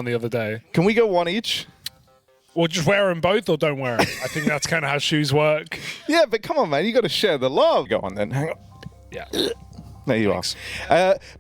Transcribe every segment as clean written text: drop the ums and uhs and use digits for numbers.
on the other day. Can we go one each? Or just wear them both or don't wear them. I think that's kind of how shoes work. Yeah, but come on, man. You got to share the love. Go on then. Hang on. Yeah. There you are.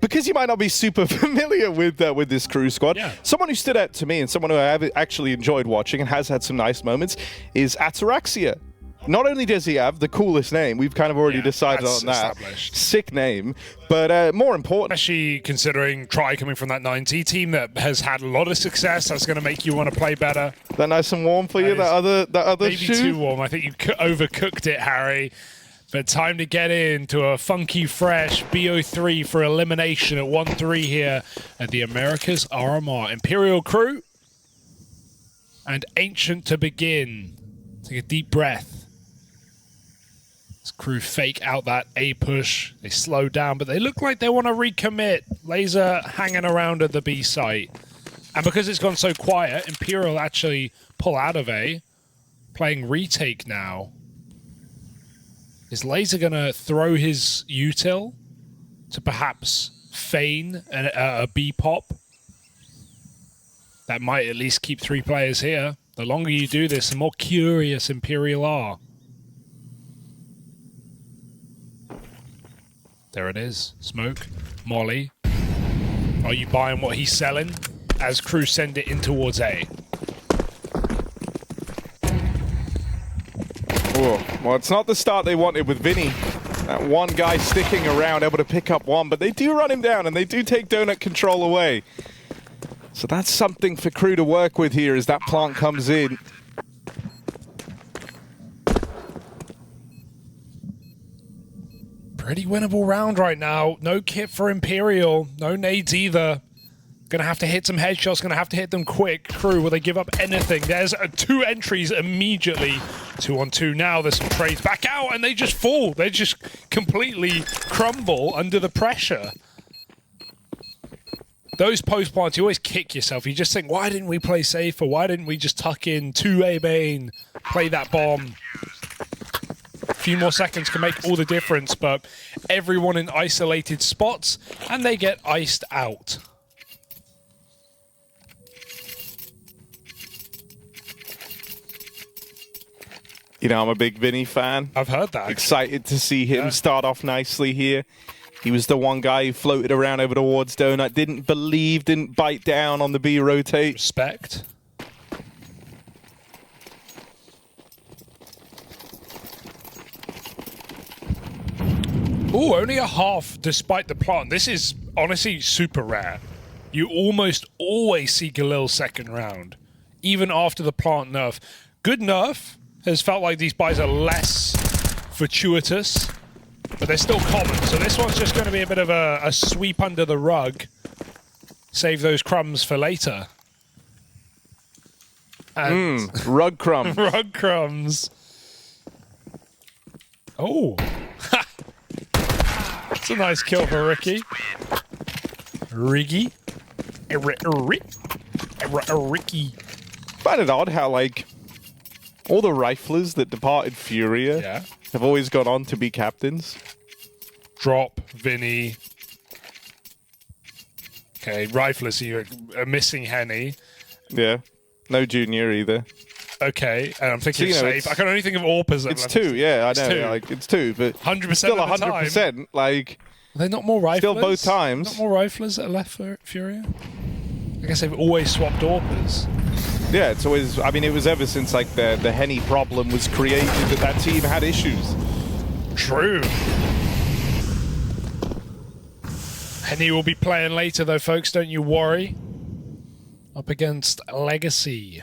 Because you might not be super familiar with this crew squad, someone who stood out to me and someone who I have actually enjoyed watching and has had some nice moments is Ataraxia. Not only does he have the coolest name, we've kind of already decided on that. Sick name. But more important, especially considering Tri coming from that 90 team that has had a lot of success, that's going to make you want to play better. That nice and warm for you, that other maybe shoe? Too warm. I think you overcooked it, Harry. But time to get into a funky, fresh BO3 for elimination at 1-3 here at the Americas RMR. Imperial crew and Ancient to begin. Take a deep breath. This crew fake out that A push. They slow down, but they look like they want to recommit. Laser hanging around at the B site. And because it's gone so quiet, Imperial actually pull out of A, playing retake now. Is Laser going to throw his util to perhaps feign a B pop? That might at least keep 3 players here. The longer you do this, the more curious Imperial are. There it is. Smoke. Molly. Are you buying what he's selling? As crew send it in towards A. Well, it's not the start they wanted with Vinny. That one guy sticking around, able to pick up one, but they do run him down and they do take donut control away. So that's something for crew to work with here as that plant comes in. Pretty winnable round right now. No kit for Imperial. No nades either. Gonna have to hit some headshots. Gonna have to hit them quick. Crew, will they give up anything? There's 2 entries immediately. 2-on-2 now. There's some trades back out and they just fall. They just completely crumble under the pressure. Those post plants, you always kick yourself. You just think, why didn't we play safer? Why didn't we just tuck in 2A main, play that bomb? A few more seconds can make all the difference, but everyone in isolated spots, and they get iced out. You know, I'm a big Vinny fan. I've heard that. Excited to see him start off nicely here. He was the one guy who floated around over towards Donut, didn't believe, didn't bite down on the B rotate. Respect. Ooh, only a half despite the plant. This is honestly super rare. You almost always see Galil's second round, even after the plant nerf. Good nerf has felt like these buys are less fortuitous, but they're still common. So this one's just going to be a bit of a sweep under the rug. Save those crumbs for later. And rug crumbs. Rug crumbs. Oh. That's a nice kill for Ricky. Ricky. Ricky. Find it odd how, like, all the riflers that departed Furia have always gone on to be captains. Drop, Vinny. Okay, riflers, you're missing Henny. Yeah. No Junior either. Okay, and I'm thinking so, safe. I can only think of Orpas. It's 2, yeah, I know. Two. Like, it's 2, but 100% still of the 100%. time. Like, are there not more riflers? Still both times. Not more riflers that are left for Furia? I guess they've always swapped Orpas. Yeah, it's always, I mean, it was ever since, like, the Henny problem was created that team had issues. True. Henny will be playing later, though, folks. Don't you worry. Up against Legacy.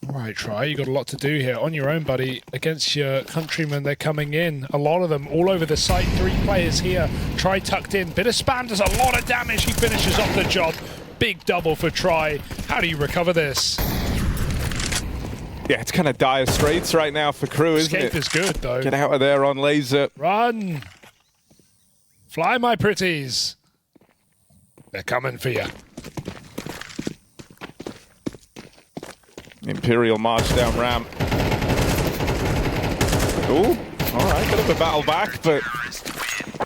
All right, Try. You got a lot to do here on your own, buddy. Against your countrymen, they're coming in. A lot of them all over the site. 3 players here. Try tucked in. Bit of spam does a lot of damage. He finishes off the job. Big double for Try. How do you recover this? Yeah, it's kind of dire straits right now for crew, isn't it? Escape is good, though. Get out of there on laser. Run! Fly, my pretties. They're coming for you. Imperial march down ramp. Ooh, all right, bit of a battle back, but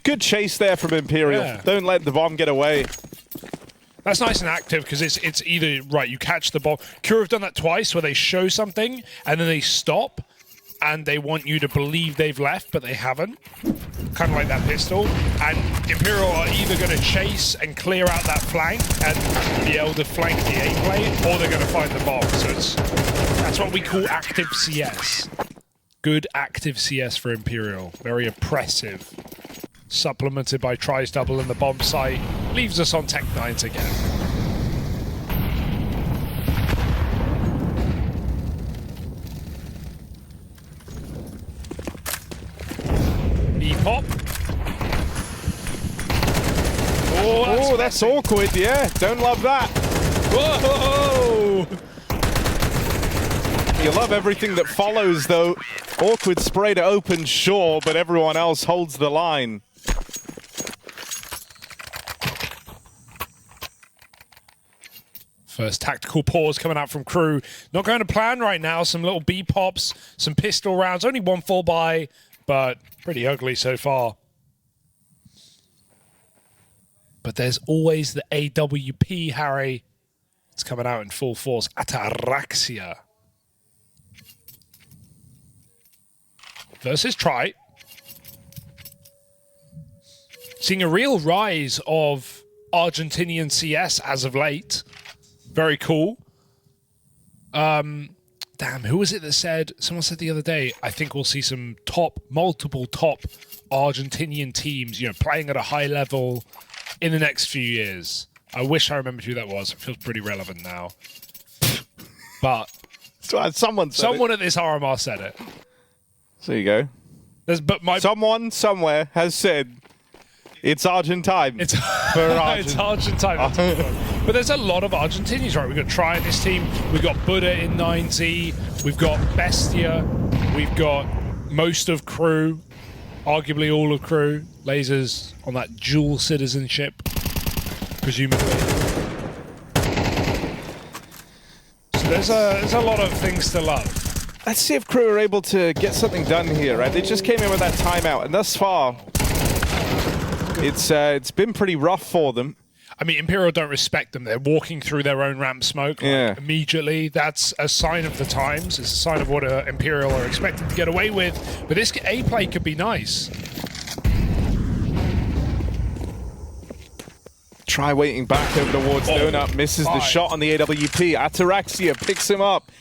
good chase there from Imperial. Yeah. Don't let the bomb get away. That's nice and active because it's either, right, you catch the ball. Cure have done that twice where they show something and then they stop and they want you to believe they've left, but they haven't. Kind of like that pistol. And Imperial are either going to chase and clear out that flank and be able to flank the A play, or they're going to find the bomb. So that's what we call active CS. Good active CS for Imperial. Very oppressive. Supplemented by tries double in the bomb site. Leaves us on Tech 9s again. E-pop. Oh, that's awkward, yeah. Don't love that. Whoa! You love everything that follows, though. Awkward spray to open, sure, but everyone else holds the line. First tactical pause coming out from Crew. Not going to plan right now. Some little B-pops, some pistol rounds. Only one full buy, but pretty ugly so far. But there's always the AWP, Harry. It's coming out in full force. Ataraxia. Versus Try. Seeing a real rise of Argentinian CS as of late. Very cool. Damn, who was it that said, someone said the other day, I think we'll see some multiple top Argentinian teams, playing at a high level in the next few years. I wish I remembered who that was. It feels pretty relevant now. But someone at this RMR said it. There you go. Someone somewhere has said it's Argentine. It's Argentine. But there's a lot of Argentinians, right? We've got Try in this team. We've got Buddha in 9Z. We've got Bestia. We've got most of Crew. Arguably all of Crew. Lasers on that dual citizenship, presumably. So there's a lot of things to love. Let's see if Crew are able to get something done here, right? They just came in with that timeout, and thus far, it's been pretty rough for them. I mean, Imperial don't respect them. They're walking through their own ramp smoke immediately. That's a sign of the times. It's a sign of what Imperial are expected to get away with. But this A play could be nice. Try waiting back over towards Donut. Misses the shot on the AWP. Ataraxia picks him up.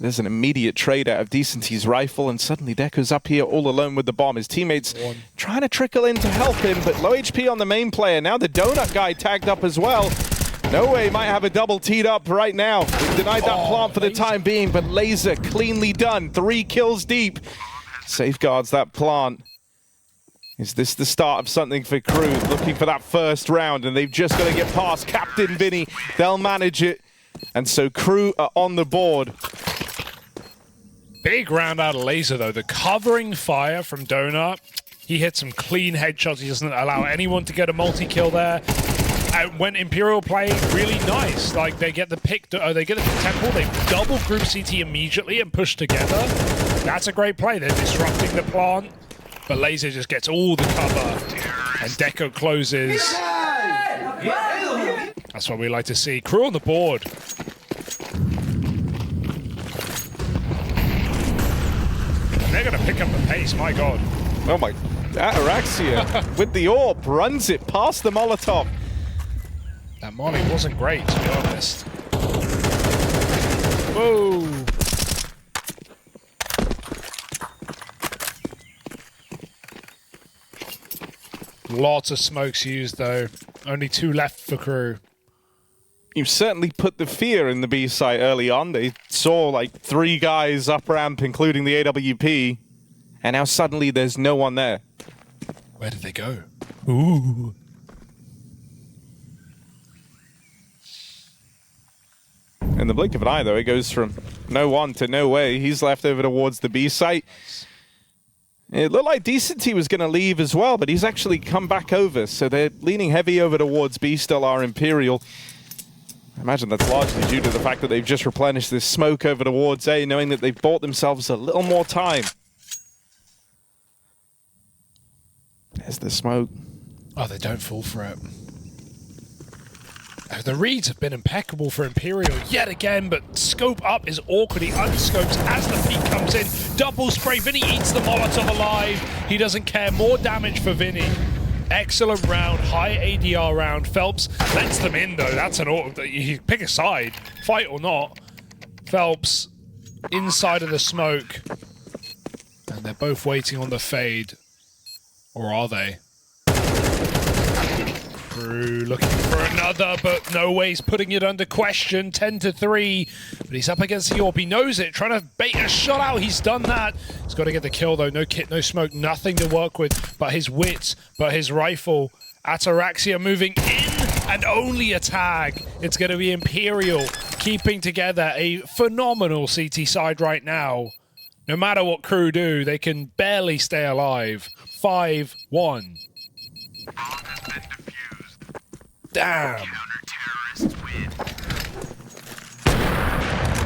There's an immediate trade out of Decency's rifle, and suddenly Deco's up here all alone with the bomb. His teammates trying to trickle in to help him, but low HP on the main player. Now the Donut guy tagged up as well. No way, might have a double teed up right now. We've denied that plant for the time being, but Laser cleanly done. 3 kills deep. Safeguards that plant. Is this the start of something for Crew? Looking for that first round, and they've just got to get past Captain Vinny. They'll manage it. And so Crew are on the board. Big round out of Laser, though. The covering fire from Donut. He hit some clean headshots. He doesn't allow anyone to get a multi-kill there. And when Imperial play, really nice. Like, they get the pick, they get the temple, they double group CT immediately and push together. That's a great play. They're disrupting the plant, but Laser just gets all the cover, and Deco closes. That's what we like to see. Crew on the board. They're going to pick up the pace, my god. Oh my, Ataraxia with the AWP runs it past the Molotov. That Molly wasn't great, to be honest. Whoa. Lots of smokes used, though. Only 2 left for Crew. You certainly put the fear in the B site early on. They saw like 3 guys up ramp, including the AWP, and now suddenly there's no one there. Where did they go? Ooh. In the blink of an eye, though, it goes from no one to no way. He's left over towards the B site. It looked like Decency was going to leave as well, but he's actually come back over, so they're leaning heavy over towards B, still are Imperial. I imagine that's largely due to the fact that they've just replenished this smoke over towards A, knowing that they've bought themselves a little more time. There's the smoke. Oh, they don't fall for it. The reads have been impeccable for Imperial yet again, but scope up is awkward. He unscopes as the peek comes in. Double spray. Vinny eats the Molotov alive. He doesn't care. More damage for Vinny. Excellent round. High ADR round. Phelps lets them in, though. That's an awkward... You pick a side. Fight or not. Phelps inside of the smoke. And they're both waiting on the fade. Or are they? Crew looking for another, but no way. He's putting it under question. 10-3, but he's up against the AWP. He knows it, trying to bait a shot out. He's done that. He's got to get the kill, though. No kit, no smoke, nothing to work with but his wits, but his rifle. Ataraxia moving in, and only a tag. It's going to be Imperial keeping together a phenomenal CT side right now. No matter what Crew do, they can barely stay alive. 5-1. Damn.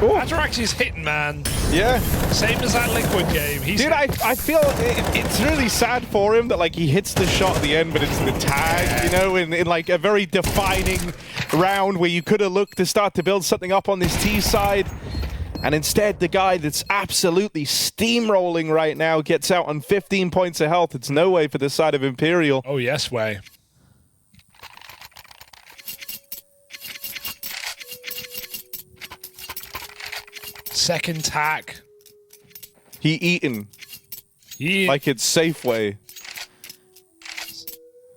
Ataraxia's hitting, man. Yeah. Same as that Liquid game. Dude, I feel it's really sad for him that like he hits the shot at the end, but it's the tag, you know, in like a very defining round where you could have looked to start to build something up on this T side. And instead, the guy that's absolutely steamrolling right now gets out on 15 points of health. It's no way for the side of Imperial. Oh, yes, way. Second tack. He eaten. Like it's Safeway.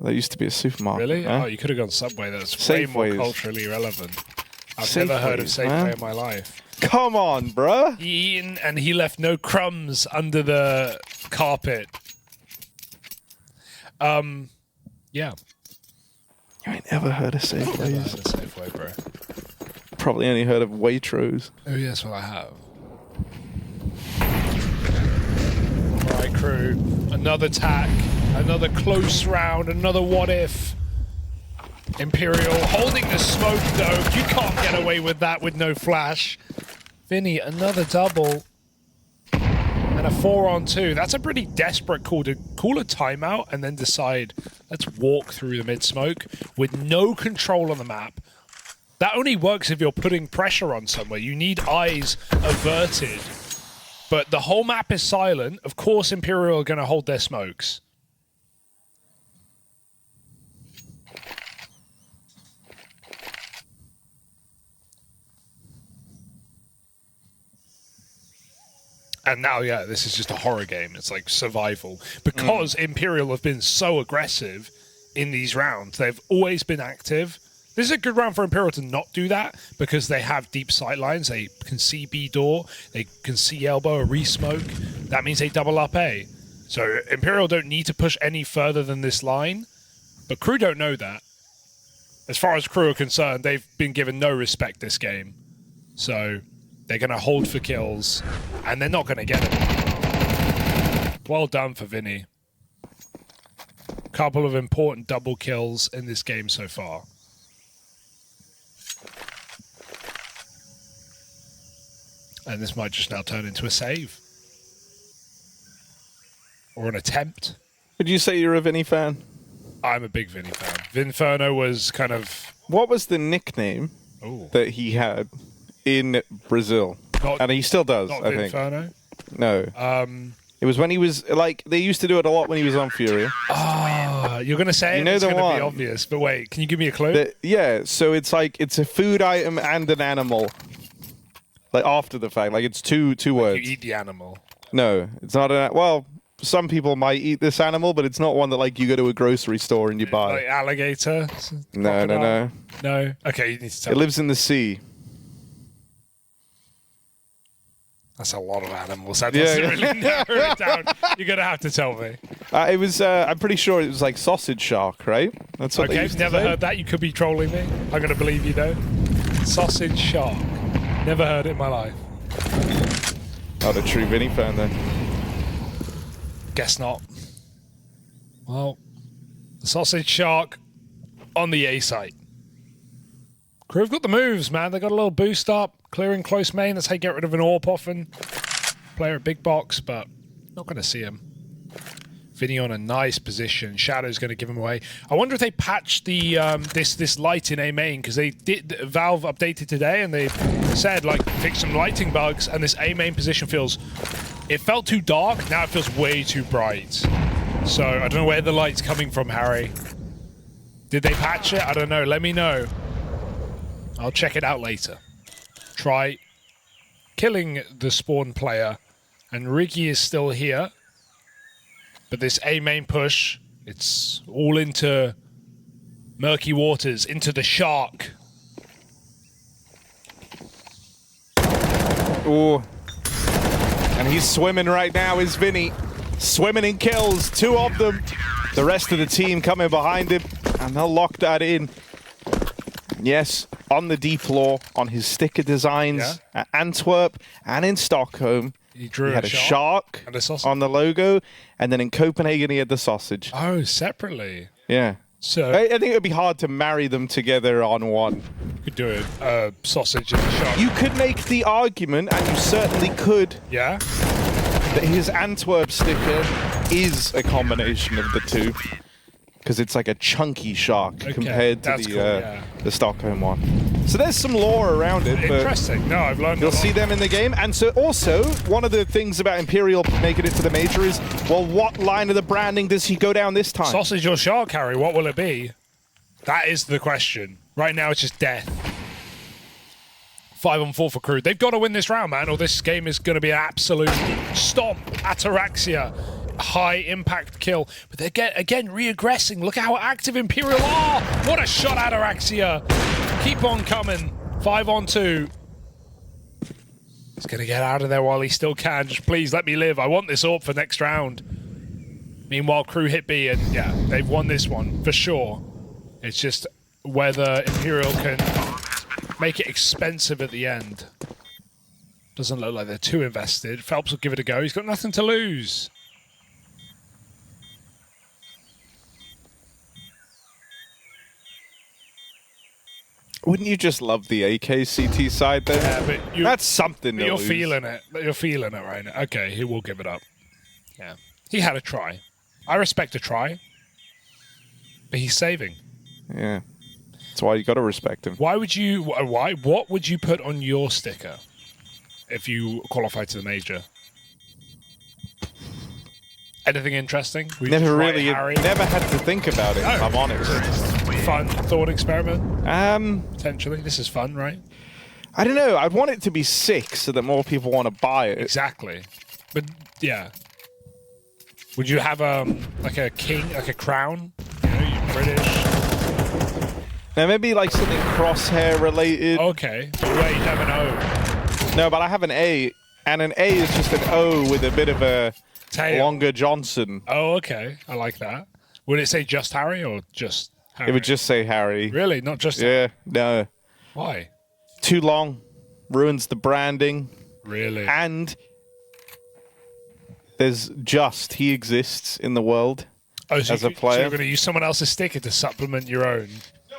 That used to be a supermarket. Really? Huh? Oh, you could have gone Subway. That's Safeways. way more culturally relevant. I've never heard of Safeway in my life. Come on, bruh. He eaten and he left no crumbs under the carpet. Yeah. You ain't never heard of Safeways. Never heard of Safeway, bro. Probably only heard of Waitrose. Oh, yes, well, I have. All right, Crew. Another tack. Another close round. Another what if. Imperial holding the smoke, though. You can't get away with that with no flash. Vinny, another double. And a 4-on-2. That's a pretty desperate call to call a timeout and then decide, let's walk through the mid-smoke with no control on the map. That only works if you're putting pressure on somewhere. You need eyes averted. But the whole map is silent. Of course, Imperial are going to hold their smokes. And now, yeah, this is just a horror game. It's like survival. Because Imperial have been so aggressive in these rounds. They've always been active. This is a good round for Imperial to not do that because they have deep sight lines. They can see B door. They can see elbow or re-smoke. That means they double up A. So Imperial don't need to push any further than this line. But Crew don't know that. As far as Crew are concerned, they've been given no respect this game. So they're going to hold for kills. And they're not going to get it. Well done for Vinny. Couple of important double kills in this game so far. And this might just now turn into a save. Or an attempt. Would you say you're a Vinny fan? I'm a big Vinny fan. Vinferno was kind of... What was the nickname that he had in Brazil? And he still does, I think. Vinferno? No. It was when he was, like, they used to do it a lot when he was on Fury. Ah, you're going to say it's going to be obvious. But wait, can you give me a clue? Yeah, so it's like, it's a food item and an animal. Like, after the fact. Like, it's two words. You eat the animal. No, it's not an... Well, some people might eat this animal, but it's not one that, like, you go to a grocery store and you buy. Like alligator? No. No? Okay, you need to tell me. It lives in the sea. That's a lot of animals. That doesn't really narrow it down. You're going to have to tell me. It was, I'm pretty sure it was like sausage shark, right? That's what they used to never say. heard that. You could be trolling me. I'm going to believe you, though. Sausage shark. Never heard it in my life. Not a true Vinny fan, then. Guess not. Well, the sausage shark on the A site. Crew have got the moves, man. They got a little boost up, clearing close main. That's how you get rid of an AWP often. Player at big box, but not going to see him. Vinny on a nice position. Shadow's going to give him away. I wonder if they patched the this light in A main, because they did. Valve updated today and they said like fix some lighting bugs, and this A main position it felt too dark. Now it feels way too bright. So I don't know where the light's coming from, Harry. Did they patch it? I don't know. Let me know. I'll check it out later. Try killing the spawn player, and Riggy is still here. But this A main push, it's all into murky waters, into the shark. Oh, and he's swimming right now, is Vinny. Swimming in kills, 2 of them. The rest of the team coming behind him, and they'll lock that in. Yes, on the D floor, on his sticker designs at Antwerp and in Stockholm. He had a shark and a on the logo, and then in Copenhagen he had the sausage. Oh, separately. Yeah. So I think it would be hard to marry them together on one. You could do it, sausage and a shark. You could make the argument, and you certainly could, yeah, that his Antwerp sticker is a combination of the two. Because it's like a chunky shark compared to the Stockholm one. So there's some lore around it. Interesting. No, I've learned. You'll see them in the game. And so also, one of the things about Imperial making it to the major is, well, what line of the branding does he go down this time? Sausage or shark, Harry? What will it be? That is the question. Right now, it's just death. 5-on-4 for Crew. They've got to win this round, man, or this game is going to be an absolute stomp. Ataraxia. High impact kill, but they're again re-aggressing. Look at how active Imperial are. What a shot, Ataraxia. Keep on coming. 5-on-2. He's gonna get out of there while he still can. Just please let me live. I want this AWP for next round. Meanwhile, Crew hit B, and yeah, they've won this one for sure. It's just whether Imperial can make it expensive at the end. Doesn't look like they're too invested. Phelps will give it a go. He's got nothing to lose. Wouldn't you just love the AKCT side then? Yeah, but that's something to you're lose. feeling it. You're feeling it right now. Okay, he will give it up. Yeah. He had a try. I respect a try. But he's saving. Yeah. That's why you got to respect him. Why would you... Why? What would you put on your sticker if you qualify to the major? Anything interesting? Never had to think about it, if I'm honest. Fun thought experiment? Potentially. This is fun, right? I don't know. I'd want it to be sick so that more people want to buy it. Exactly. But, yeah. Would you have like a king, like a crown? You know, you're British. Now, maybe like something crosshair related. Okay. But wait, you have an O. No, but I have an A. And an A is just an O with a bit of a... tail. Longer Johnson. Oh, okay. I like that. Would it say just Harry or just Harry? It would just say Harry. Really? Not just Harry? Yeah, no. Why? Too long. Ruins the branding. Really? And there's just, he exists in the world as a player. So you're going to use someone else's sticker to supplement your own?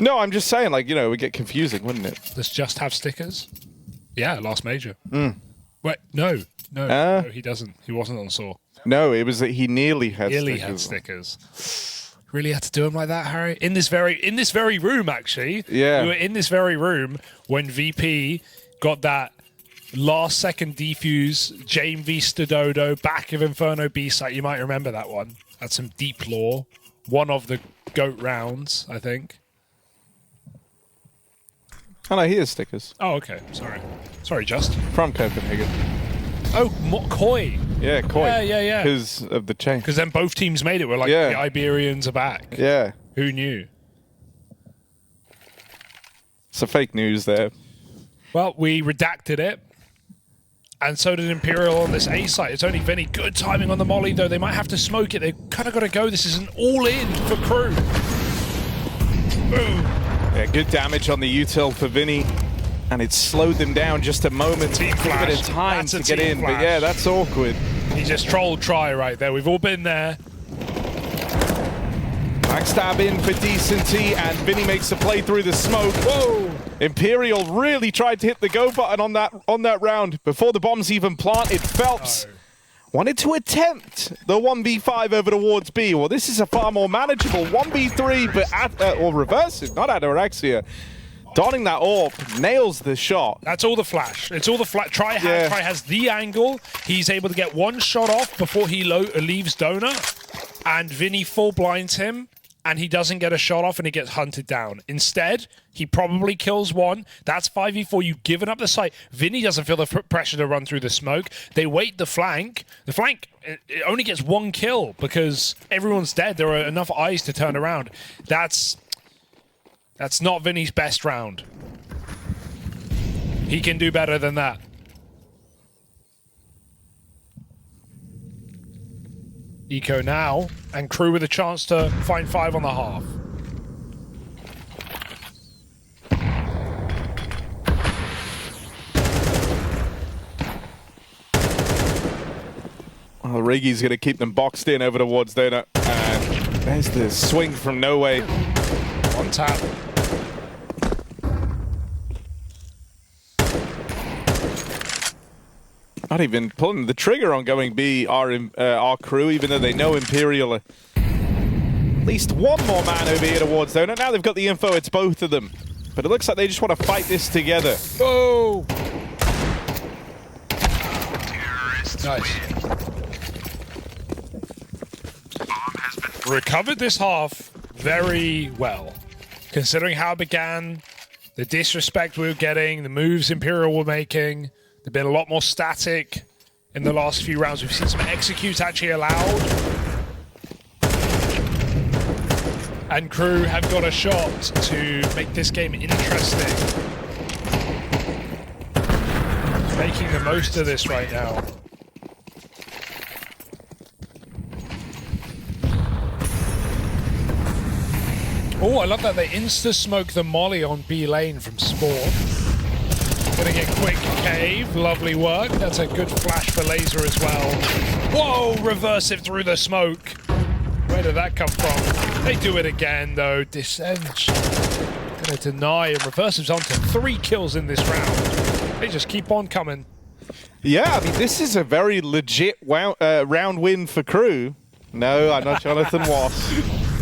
No, I'm just saying, like, you know, it would get confusing, wouldn't it? Does just have stickers? Yeah, last major. Wait, no, he doesn't. He wasn't on Saw. No, it was that he nearly had stickers. Really had to do him like that, Harry? In this very room, actually. Yeah. We were in this very room when VP got that last-second defuse, Jame v Stododo, back of Inferno B site. You might remember that one. That's some deep lore. One of the GOAT rounds, I think. Oh, no, he has stickers. Oh, okay. Sorry, Just. From Copenhagen. Oh, Koi. Yeah, Koi. Yeah. Because of the change. Because then both teams made it. We're like, the Iberians are back. Yeah. Who knew? It's a fake news there. Well, we redacted it. And so did Imperial on this A site. It's only Vinny. Good timing on the molly, though. They might have to smoke it. They've kind of got to go. This is an all-in for Crew. Boom. Yeah, good damage on the util for Vinny. And it slowed them down just a moment. Team flash. A bit of time to get in. Flash. But yeah, that's awkward. He just trolled try right there. We've all been there. Backstab in for Decenty, and Vinny makes a play through the smoke. Whoa! Imperial really tried to hit the go button on that round before the bombs even planted. Phelps wanted to attempt the 1v5 over towards B. Well, this is a far more manageable 1v3, but or reverse it, not Ataraxia. Donning that AWP, nails the shot. That's all the flash. It's all the flash. Try has the angle. He's able to get one shot off before he leaves Donut, and Vinny full blinds him, and he doesn't get a shot off, and he gets hunted down. Instead, he probably kills one. That's 5v4. You've given up the site. Vinny doesn't feel the pressure to run through the smoke. They wait the flank. The flank, it only gets one kill because everyone's dead. There are enough eyes to turn around. That's not Vinny's best round. He can do better than that. Eco now, and Crew with a chance to find 5 on the half. Well, Riggy's going to keep them boxed in over towards Donut. And there's the swing from No Way. On tap. Not even pulling the trigger on going B, our Crew, even though they know Imperial are at least one more man over here towards Donut. Now they've got the info, it's both of them. But it looks like they just want to fight this together. Oh! Nice. Recovered this half very well, considering how it began, the disrespect we were getting, the moves Imperial were making. They've been a lot more static in the last few rounds. We've seen some executes actually allowed. And Crew have got a shot to make this game interesting. Making the most of this right now. Oh, I love that they insta-smoke the molly on B lane from Spore. Gonna get quick cave, lovely work. That's a good flash for Laser as well. Whoa, reverse it through the smoke. Where did that come from? They do it again though, Descent. Gonna deny, and Reversive's on to 3 kills in this round. They just keep on coming. Yeah, I mean, this is a very legit round win for Crew. No, I'm not Jonathan Wass.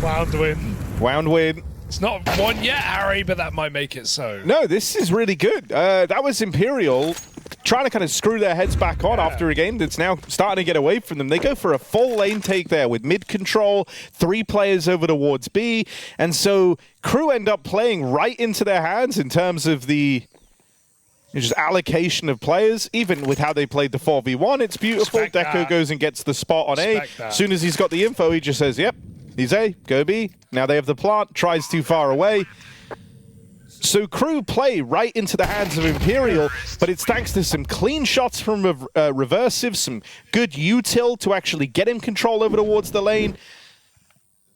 Round win. Round win. It's not won yet, Harry, but that might make it so. No, this is really good. That was Imperial trying to kind of screw their heads back on after a game that's now starting to get away from them. They go for a full lane take there with mid control, 3 players over towards B, and so Crew end up playing right into their hands in terms of the just allocation of players. Even with how they played the 4v1, it's beautiful. Deco goes and gets the spot on A. As soon as he's got the info, he just says, yep, he's A, go B. Now they have the plant, tries too far away. So Crew play right into the hands of Imperial, but it's thanks to some clean shots from Reversive, some good util to actually get him control over towards the lane,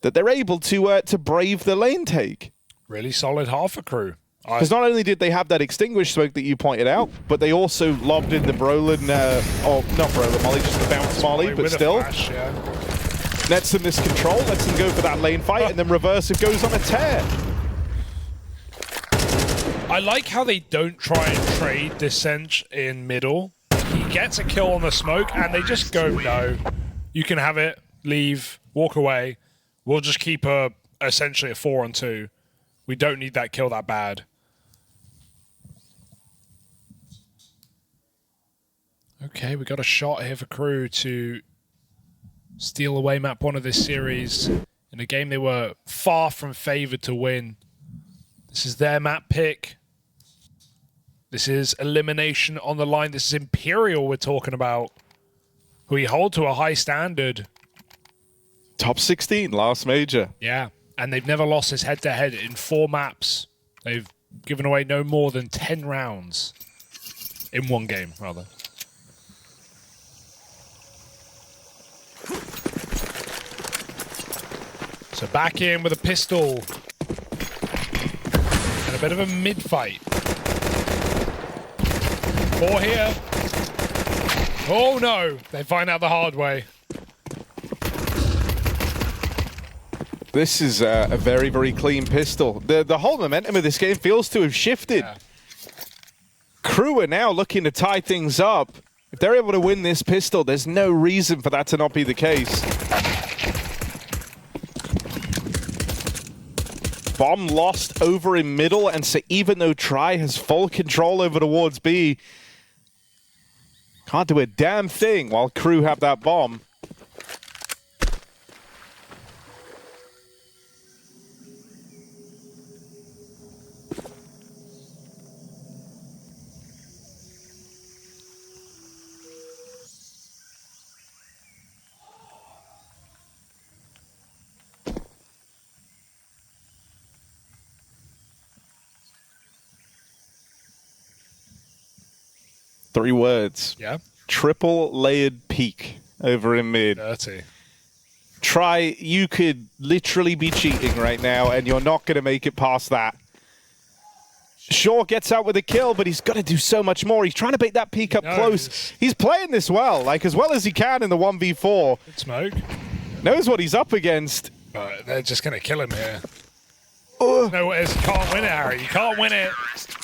that they're able to brave the lane take. Really solid half for Crew. Because not only did they have that extinguished smoke that you pointed out, but they also lobbed in the Brolin, or not Brolin Molly, just the bounce Molly, but still. Flash, yeah. Nets them this control, lets them go for that lane fight, and then Reversive goes on a tear. I like how they don't try and trade Descent in middle. He gets a kill on the smoke, and they just go, no, you can have it, leave, walk away. We'll just keep essentially a 4-on-2. We don't need that kill that bad. Okay, we got a shot here for Crew to steal away map 1 of this series in a game they were far from favored to win. This is their map pick. This is elimination on the line. This is Imperial we're talking about, who we hold to a high standard. Top 16, last major. Yeah, and they've never lost this head-to-head in 4 maps. They've given away no more than 10 rounds in 1 game, rather. So back in with a pistol. And a bit of a mid-fight. 4 here. Oh no, they find out the hard way. This is a very, very clean pistol. The whole momentum of this game feels to have shifted. Yeah. Crew are now looking to tie things up. If they're able to win this pistol, there's no reason for that to not be the case. Bomb lost over in middle, and so even though Try has full control over towards B, can't do a damn thing while Crew have that bomb. Three words. Yeah. Triple layered peak over in mid. Dirty. Try, you could literally be cheating right now, and you're not going to make it past that. Shaw gets out with a kill, but he's got to do so much more. He's trying to bait that peak up close. He's playing this well, like as well as he can in the 1v4. Good smoke. Knows what he's up against. But they're just going to kill him here. No, you can't win it, Harry. You can't win it.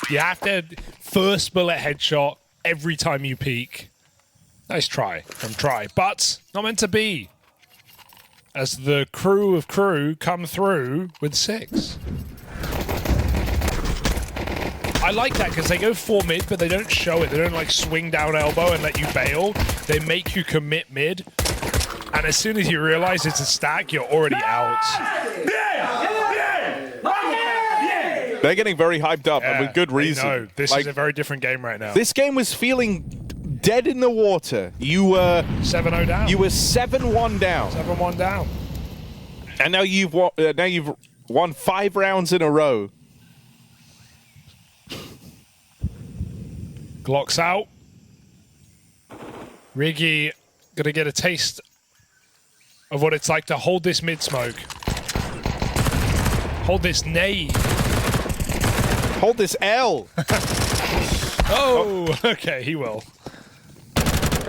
You have to first bullet headshot every time you peek. Nice try from Try, but not meant to be. As the crew of Crew come through with 6. I like that because they go 4 mid, but they don't show it. They don't like swing down elbow and let you bail. They make you commit mid, and as soon as you realize it's a stack, you're already out. They're getting very hyped up, and with good reason. No, this is a very different game right now. This game was feeling dead in the water. You were 7-0 down. You were 7-1 down. 7-1 down. And now you've won 5 rounds in a row. Glock's out. Riggy gonna get a taste of what it's like to hold this mid smoke. Hold this nade. Hold this L. Oh, okay, he will.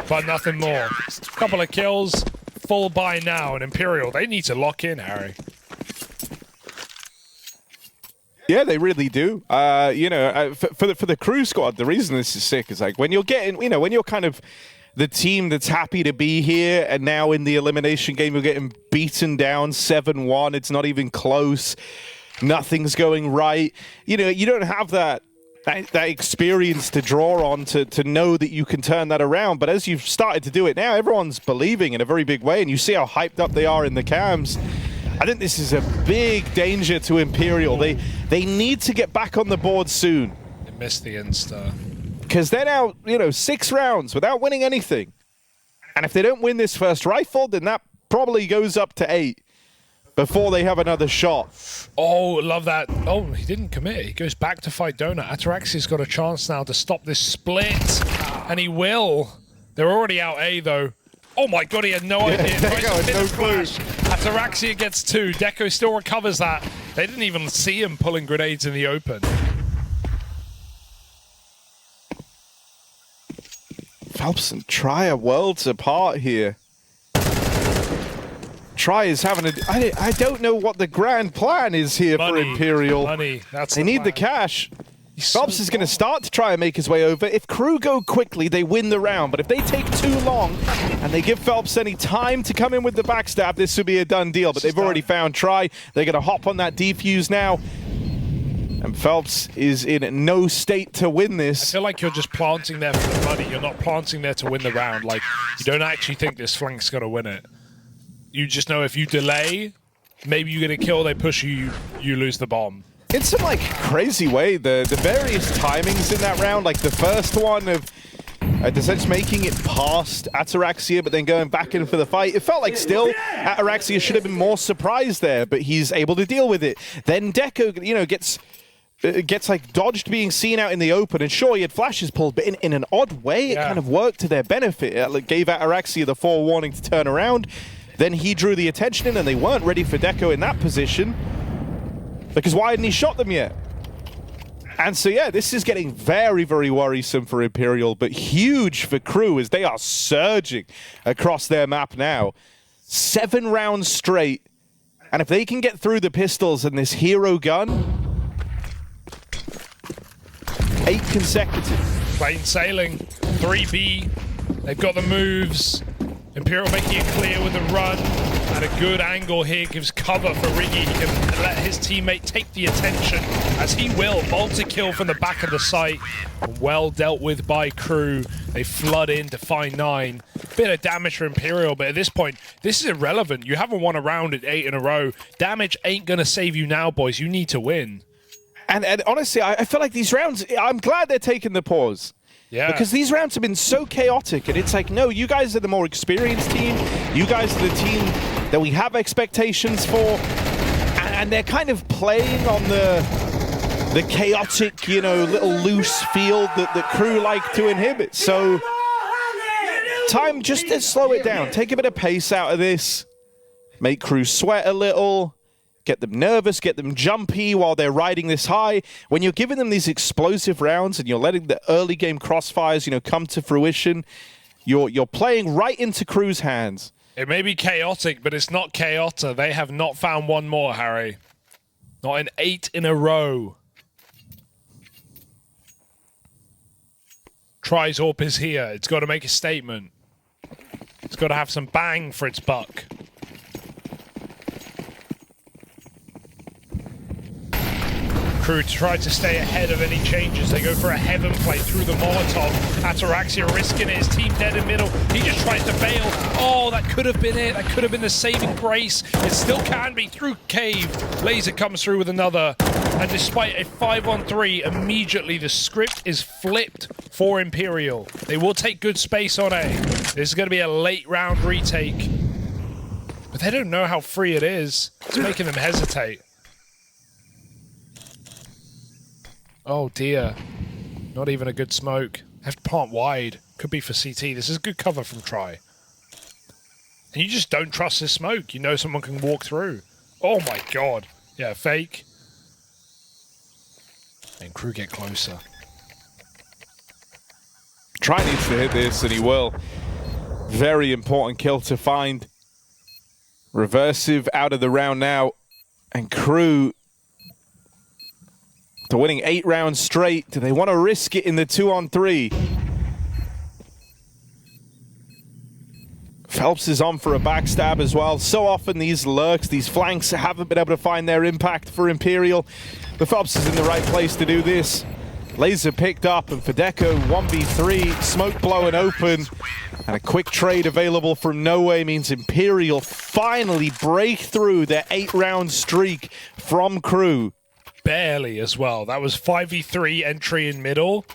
But nothing more. Couple of kills, full buy now, and Imperial, they need to lock in, Harry. Yeah, they really do. You know, for the Crew squad, the reason this is sick is like when you're getting, you know, when you're kind of the team that's happy to be here, and now in the elimination game you're getting beaten down 7-1. It's not even close. Nothing's going right. You know, you don't have that experience to draw on to know that you can turn that around. But as you've started to do it now, everyone's believing in a very big way, and you see how hyped up they are in the cams. I think this is a big danger to Imperial. They need to get back on the board soon. They missed the insta. Because they're now, you know, 6 rounds without winning anything. And if they don't win this first rifle, then that probably goes up to 8 before they have another shot. Oh, love that. Oh, he didn't commit. He goes back to fight Donut. Ataraxia's got a chance now to stop this split. And he will. They're already out A, though. Oh my god, he had no idea. No clue. Ataraxia gets 2. Deco still recovers that. They didn't even see him pulling grenades in the open. Phelps and Try are worlds apart here. Try is having a... I don't know what the grand plan is here for Imperial. Money, that's They need the cash. Phelps is going to start to try and make his way over. If Crew go quickly, they win the round. But if they take too long and they give Phelps any time to come in with the backstab, this would be a done deal. But they've already found Try. They're going to hop on that defuse now. And Phelps is in no state to win this. I feel like you're just planting there for the money. You're not planting there to win the round. Like, you don't actually think this flank's going to win it. You just know if you delay, maybe you get a kill, they push you, you lose the bomb. In some, like, crazy way, the various timings in that round, like the first one of essentially making it past Ataraxia, but then going back in for the fight, it felt like still Ataraxia should have been more surprised there, but he's able to deal with it. Then Deco, you know, gets like dodged being seen out in the open, and sure, he had flashes pulled, but in an odd way, it kind of worked to their benefit. It gave Ataraxia the forewarning to turn around. Then he drew the attention in, and they weren't ready for Deco in that position. Because why hadn't he shot them yet? And so, yeah, this is getting very, very worrisome for Imperial, but huge for Crew as they are surging across their map now. 7 rounds straight. And if they can get through the pistols and this hero gun, 8 consecutive. Plain sailing. 3B. They've got the moves. Imperial making it clear with the run. And a good angle here gives cover for Riggy. He can let his teammate take the attention, as he will. Multi-kill from the back of the site. Well dealt with by Crew. They flood in to find 9. Bit of damage for Imperial, but at this point, this is irrelevant. You haven't won a round at 8 in a row. Damage ain't going to save you now, boys. You need to win. And honestly, I feel like these rounds, I'm glad they're taking the pause. Yeah. Because these rounds have been so chaotic, and it's like, no, you guys are the more experienced team. You guys are the team that we have expectations for. And they're kind of playing on the chaotic, you know, little loose field that Crew like to inhibit. So, time just to slow it down. Take a bit of pace out of this. Make Crew sweat a little. Get them nervous, get them jumpy while they're riding this high. When you're giving them these explosive rounds and you're letting the early game crossfires, you know, come to fruition, you're playing right into Crew's hands. It may be chaotic, but it's not chaota. They have not found one more, Harry. Not in 8 in a row. Trizorp is here. It's got to make a statement. It's got to have some bang for its buck. Crew tried to stay ahead of any changes. They go for a heaven play through the Molotov. Ataraxia risking it. His team dead in middle. He just tries to bail. Oh, that could have been it. That could have been the saving grace. It still can be through cave. Laser comes through with another. And despite a 5-on-3, immediately the script is flipped for Imperial. They will take good space on A. This is going to be a late round retake. But they don't know how free it is. It's making them hesitate. Oh dear. Not even a good smoke. Have to plant wide. Could be for CT. This is good cover from Try. And you just don't trust this smoke. You know someone can walk through. Oh my god. Yeah, fake. And Crew get closer. Try needs to hit this, and he will. Very important kill to find. Reversive out of the round now. And Crew, they're winning 8 rounds straight. Do they want to risk it in the 2-on-3? Phelps is on for a backstab as well. So often these lurks, these flanks haven't been able to find their impact for Imperial. But Phelps is in the right place to do this. Laser picked up, and Fedeko 1v3, smoke blowing open. And a quick trade available from No Way means Imperial finally break through their 8-round streak from Crew. Barely as well. That was 5v3 entry in middle.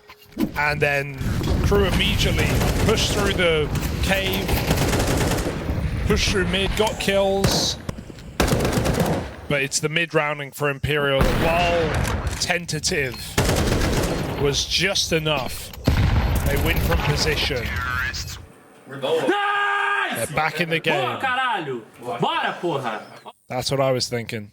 And then Crew immediately pushed through the cave. Pushed through mid, got kills. But it's the mid-rounding for Imperial that, while tentative, was just enough. They win from position. They're back in the game. That's what I was thinking.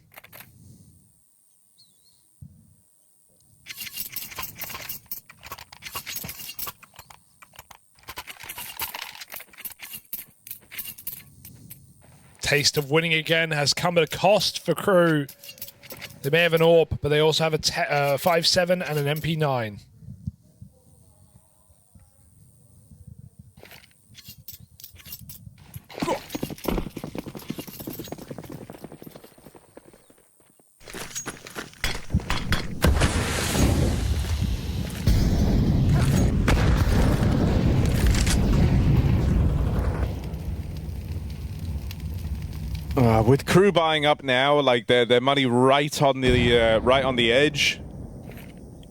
Taste of winning again has come at a cost for Crew. They may have an AWP, but they also have a 5.7 and an MP9. With Crew buying up now, like their money right on the edge.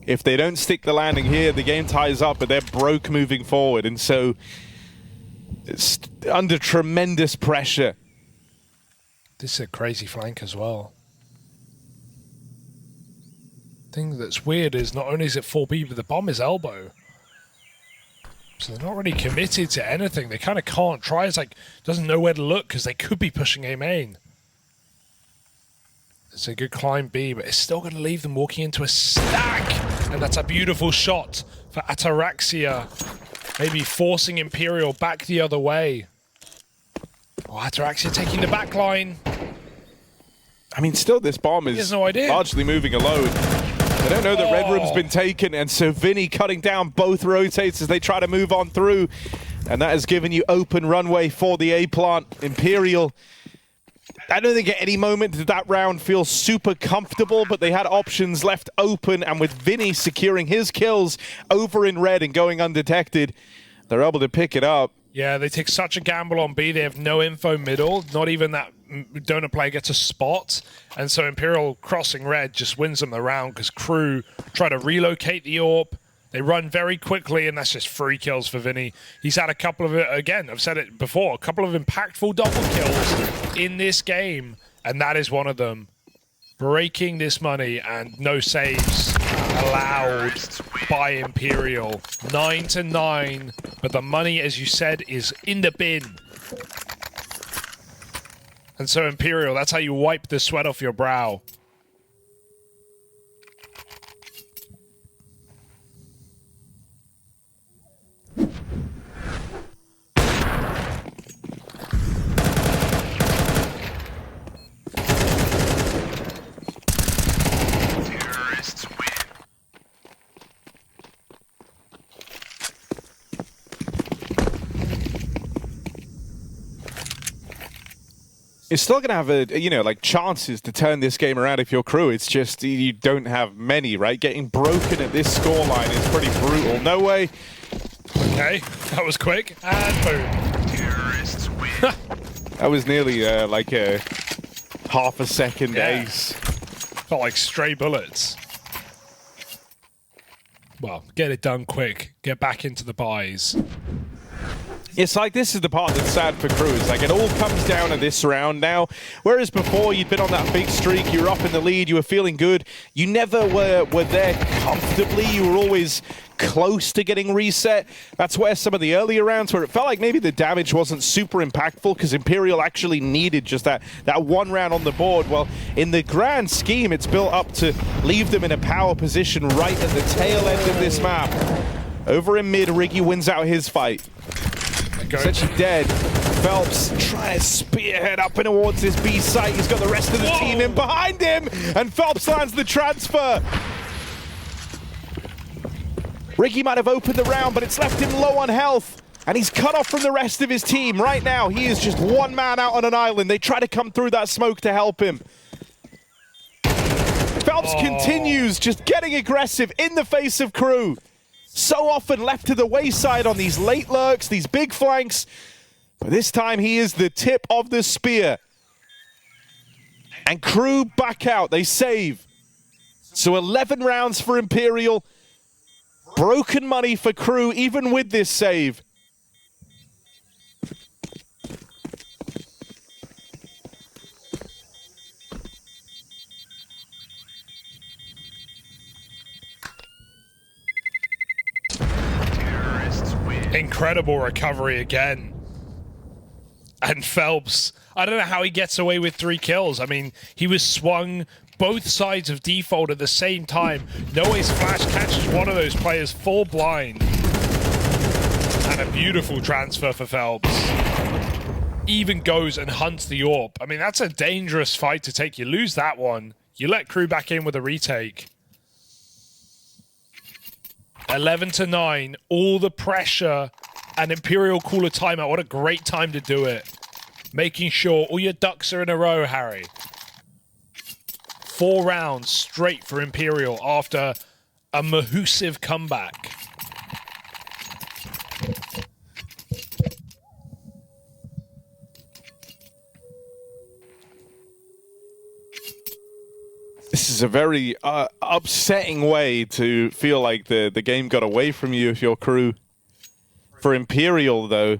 If they don't stick the landing here, the game ties up, but they're broke moving forward, and so it's under tremendous pressure. This is a crazy flank as well. Thing that's weird is not only is it 4B, but the bomb is elbow. So they're not really committed to anything. They kind of can't. Try is like, doesn't know where to look because they could be pushing A main. It's a good climb B, but it's still going to leave them walking into a stack. And that's a beautiful shot for Ataraxia. Maybe forcing Imperial back the other way. Oh, Ataraxia taking the back line. I mean, still this bomb is largely moving alone. They don't know that Red Room's been taken, and so Vinny cutting down both rotates as they try to move on through. And that has given you open runway for the A plant. Imperial, I don't think at any moment did that round feel super comfortable, but they had options left open, and with Vinny securing his kills over in red and going undetected, they're able to pick it up. Yeah, they take such a gamble on B. They have no info middle, not even that donor player gets a spot. And so Imperial crossing red just wins them the round because Crew try to relocate the AWP. They run very quickly, and that's just 3 kills for Vinny. He's had a couple of, again, I've said it before, a couple of impactful double kills in this game, and that is one of them. Breaking this money and no saves allowed by Imperial. 9-9, but the money, as you said, is in the bin. And so Imperial, that's how you wipe the sweat off your brow. You're still going to have like chances to turn this game around if you're Crew. It's just you don't have many, right? Getting broken at this scoreline is pretty brutal. No way. Okay, that was quick. And boom. Terrorists win. That was nearly like a half a second ace. Felt like stray bullets. Well, get it done quick. Get back into the buys. It's like this is the part that's sad for Crew. It's like it all comes down to this round now. Whereas before you'd been on that big streak, you were up in the lead, you were feeling good. You never were there comfortably. You were always close to getting reset. That's where some of the earlier rounds where it felt like maybe the damage wasn't super impactful because Imperial actually needed just that one round on the board. Well, in the grand scheme, it's built up to leave them in a power position right at the tail end of this map. Over in mid, Riggy wins out his fight. Essentially dead. Phelps trying to spearhead up and towards this B site. He's got the rest of the team in behind him, and Phelps lands the transfer. Ricky might have opened the round, but it's left him low on health, and he's cut off from the rest of his team. Right now, he is just one man out on an island. They try to come through that smoke to help him. Phelps continues just getting aggressive in the face of Crew. So often left to the wayside on these late lurks, these big flanks. But this time he is the tip of the spear. And Crew back out. They save. So 11 rounds for Imperial. Broken money for Crew, even with this save. Incredible recovery again. And Phelps, I don't know how he gets away with 3 kills. I mean, he was swung both sides of default at the same time. Noe's flash catches one of those players full blind. And a beautiful transfer for Phelps. Even goes and hunts the AWP. I mean, that's a dangerous fight to take. You lose that one, you let Crew back in with a retake. 11-9, all the pressure, and Imperial call a timeout. What a great time to do it. Making sure all your ducks are in a row, Harry. 4 rounds straight for Imperial after a mahoosive comeback. This is a very upsetting way to feel like the game got away from you if you're Crew. For Imperial, though,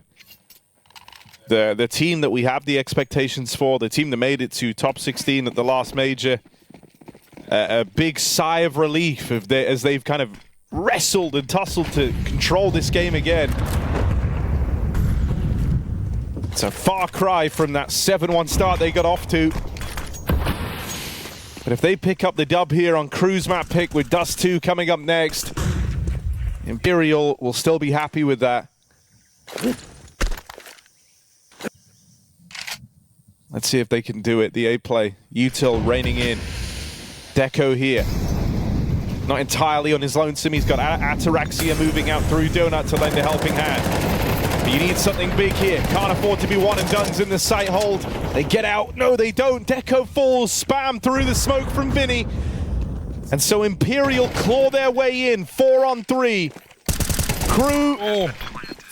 the team that we have the expectations for, the team that made it to top 16 at the last major, a big sigh of relief as they've kind of wrestled and tussled to control this game again. It's a far cry from that 7-1 start they got off to. But if they pick up the dub here on Crew's map pick with Dust 2 coming up next, Imperial will still be happy with that. Let's see if they can do it. The A play. Util reining in. Deco here. Not entirely on his lonesome. He's got Ataraxia moving out through Donut to lend a helping hand. You need something big here. Can't afford to be one and dones in the site hold. They get out. No, they don't. Deco falls. Spam through the smoke from Vinny. And so Imperial claw their way in. 4 on 3. Crew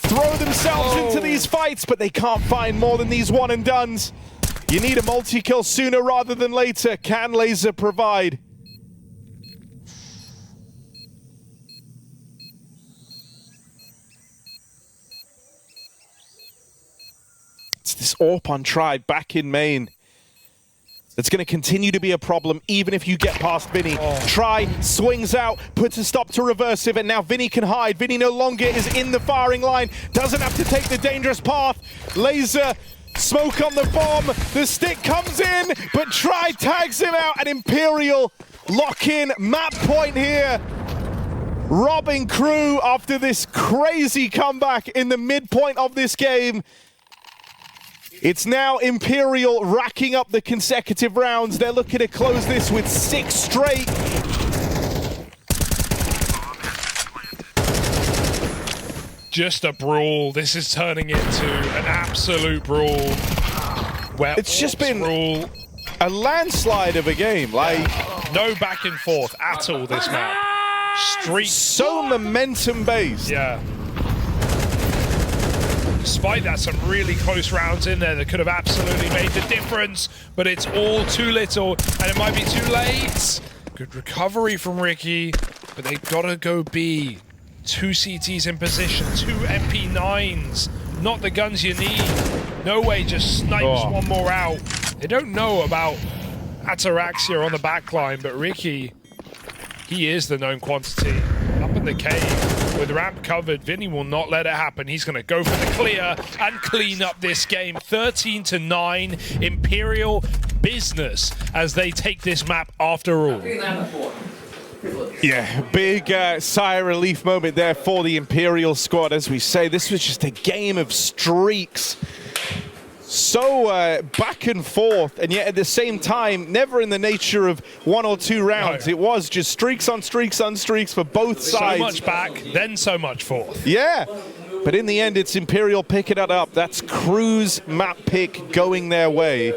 throw themselves into these fights, but they can't find more than these one and dones. You need a multi-kill sooner rather than later. Can Laser provide? It's this AWP on try back in main. It's going to continue to be a problem even if you get past Vinny. Try, swings out, puts a stop to reversive, and now Vinny can hide. Vinny no longer is in the firing line, doesn't have to take the dangerous path. Laser, smoke on the bomb, the stick comes in, but Try tags him out, and Imperial lock in map point here. Robbing Crew after this crazy comeback in the midpoint of this game. It's now Imperial racking up the consecutive rounds. They're looking to close this with 6 straight. Just a brawl. This is turning into an absolute brawl. Where it's just been a landslide of a game. Like no back and forth at all this map. Streak. So momentum based. Yeah. Despite that, some really close rounds in there that could have absolutely made the difference, but it's all too little, and it might be too late. Good recovery from Ricky, but they've got to go B. 2 CTs in position, 2 MP9s, not the guns you need. No way just snipes one more out. They don't know about Ataraxia on the backline, but Ricky, he is the known quantity. Up in the cave. With ramp covered, Vinny will not let it happen. He's going to go for the clear and clean up this game. 13-9, Imperial business as they take this map after all. Yeah, big sigh of relief moment there for the Imperial squad. As we say, this was just a game of streaks. So back and forth, and yet at the same time, never in the nature of 1 or 2 rounds. No. It was just streaks on streaks on streaks for both sides. So much back, then so much forth. Yeah, but in the end, it's Imperial picking it up. That's Crew's map pick going their way.